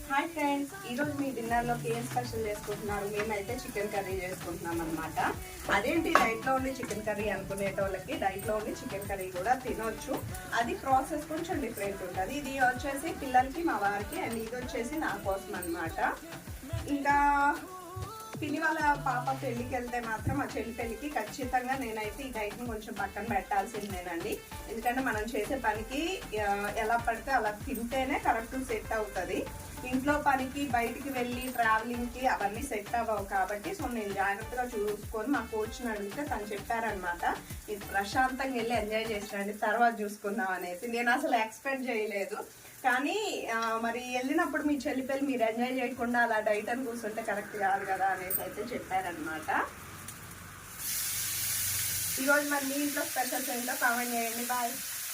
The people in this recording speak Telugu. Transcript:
హాయ్ ఫ్రెండ్స్, ఈరోజు మీ డిన్నర్లోకి ఏం స్పెషల్ చేసుకుంటున్నారు? మేమైతే చికెన్ కర్రీ చేసుకుంటున్నాం అనమాట. అదేంటి డైట్లో ఉండి చికెన్ కర్రీ అనుకునేటోళ్ళకి డైట్లో ఉండి చికెన్ కర్రీ కూడా తినొచ్చు. అది ప్రాసెస్ కొంచెం డిఫరెంట్ ఉంటుంది. ఇది వచ్చేసి పిల్లలకి, మా వారికి, అండ్ ఇది వచ్చేసి నా కోసం అనమాట. ఇంకా పిన్ని వాళ్ళ పాప పెళ్ళికి వెళ్తే మాత్రం ఆ చెల్లి పెళ్ళికి ఖచ్చితంగా నేనైతే ఈ డైట్ని కొంచెం పక్కన పెట్టాల్సిందేనండి. ఎందుకంటే మనం చేసే పనికి ఎలా పడితే అలా తింటేనే కరెక్ట్ సెట్ అవుతుంది. ఇంట్లో పనికి బయటికి వెళ్ళి ట్రావెలింగ్కి అవన్నీ సెట్ అవ్వవు కాబట్టి సో నేను జాగ్రత్తగా చూసుకొని మా కోచ్ని అడిగితే తను చెప్పారనమాట, ఇది ప్రశాంతంగా వెళ్ళి ఎంజాయ్ చేసినండి, తర్వాత చూసుకుందాం అనేసి. నేను అసలు ఎక్స్పెక్ట్ చేయలేదు. కానీ మరి వెళ్ళినప్పుడు మీ చెల్లి పెళ్ళి మీరు ఎంజాయ్ చేయకుండా అలా డైట్ అని కూర్చుంటే కరెక్ట్ కాదు కదా అనేసి అయితే చెప్పారనమాట. ఈరోజు మరి మీ ఇంట్లో స్పెషల్స్ ఏంటో కామెంట్ చేయండి. బాయ్.